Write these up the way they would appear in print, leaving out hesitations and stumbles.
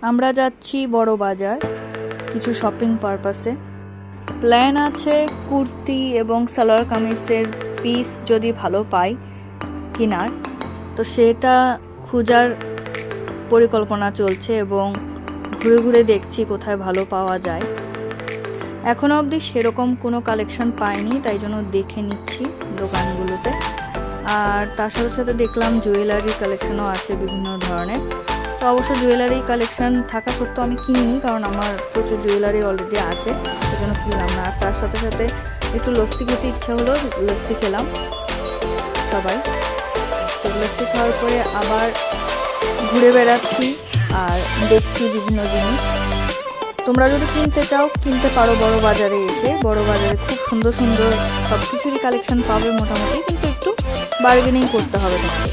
আমরা যাচ্ছি বড় বাজার কিছু শপিং পারপাসে। প্ল্যান আছে কুর্তি এবং সালোয়ার কামিজের পিস যদি ভালো পাই কেনার, তো সেটা খোঁজার পরিকল্পনা চলছে এবং ঘুরে ঘুরে দেখছি কোথায় ভালো পাওয়া যায়। এখনো অবধি সেরকম কোনো কালেকশন পাইনি, তাই জন্য দেখে নিচ্ছি দোকানগুলোতে। আর তার সাথে সাথে দেখলাম জুয়েলারি কালেকশনও আছে বিভিন্ন ধরনের। তো অবশ্য জুয়েলারি কালেকশন থাকা সত্ত্বেও আমি কিনিনি, কারণ আমার প্রচুর জুয়েলারি অলরেডি আছে, সেজন্য কিনলাম না। আর তার সাথে সাথে একটু লস্যি খেতে ইচ্ছা হলো, লস্যি খেলাম সবাই। তো লস্যি খাওয়ার পরে আবার ঘুরে বেড়াচ্ছি আর দেখছি বিভিন্ন জিনিস। তোমরা যদি কিনতে চাও কিনতে পারো বড় বাজারে এসে। বড় বাজারে খুব সুন্দর সুন্দর সব কিছুরই কালেকশন পাবে মোটামুটি, কিন্তু একটু বার্গেনিং করতে হবে তোমাকে।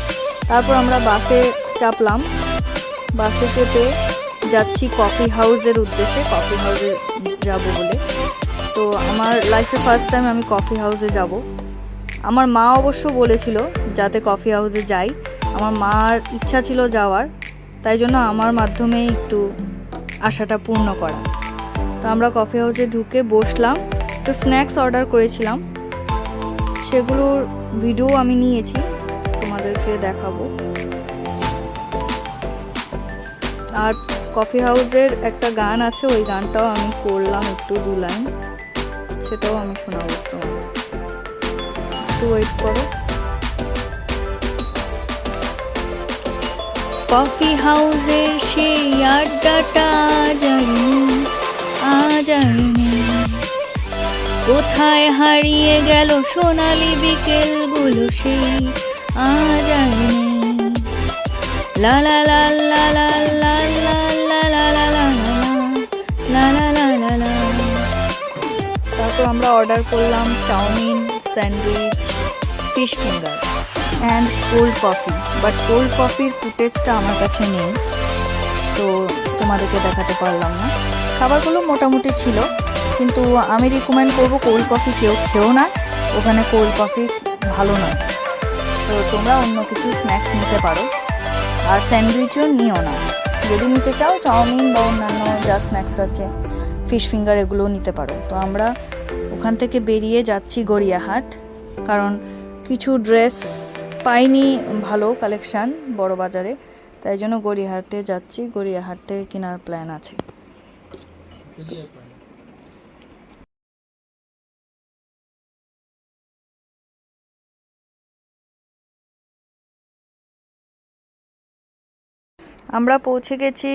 তারপর আমরা বাসে চাপলাম, বাসে চেপে যাচ্ছি কফি হাউসের উদ্দেশ্যে, কফি হাউসে যাব বলে। তো আমার লাইফে ফার্স্ট টাইম আমি কফি হাউসে যাব। আমার মা অবশ্য বলেছিল যাতে কফি হাউসে যাই, আমার মার ইচ্ছা ছিল যাওয়ার, তাই জন্য আমার মাধ্যমে একটু আশাটা পূর্ণ করা। তো আমরা কফি হাউসে ঢুকে বসলাম, একটু স্ন্যাক্স অর্ডার করেছিলাম, সেগুলোর ভিডিও আমি নিয়েছি, তোমাদেরকে দেখাবো। আর কফি হাউসের একটা গান আছে, ওই গানটাও আমি করলাম একটু 2 লাইন, সেটাও আমি শোনাবো তোমাদের, একটু ওয়েট করো। কফি হাউসের সেই আড্ডাটা যায়নি, কোথায় হারিয়ে গেল সোনালি বিকেলগুলো সেই যায়নি। লা লা লা লা লা লা লা লা লা লা লা লা লা লা লা। তারপর আমরা অর্ডার করলাম chowmein, sandwich, fish finger and cold coffee. But cold কফির ফুটেজটা আমার কাছে নেই, তো তোমাদেরকে দেখাতে পারলাম না। খাবারগুলো মোটামুটি ছিল, কিন্তু আমি রিকমেন্ড করবো কোল্ড কফি কেউ খেও না, ওখানে কোল্ড কফি ভালো নয়। তো তোমরা অন্য কিছু স্ন্যাক্স নিতে পারো, আর স্যান্ডউইচও নিও না। যদি নিতে চাও চাউমিন বা অন্যান্য যা স্ন্যাক্স আছে, ফিশ ফিঙ্গার, এগুলোও নিতে পারো। তো আমরা ওখান থেকে বেরিয়ে যাচ্ছি গড়িয়াহাট, কারণ কিছু ড্রেস পাইনি ভালো কালেকশান বড় বাজারে, তাই জন্য গড়িয়াহাটে যাচ্ছি। গড়িয়াহাট থেকে কেনার প্ল্যান আছে। আমরা পৌঁছে গেছি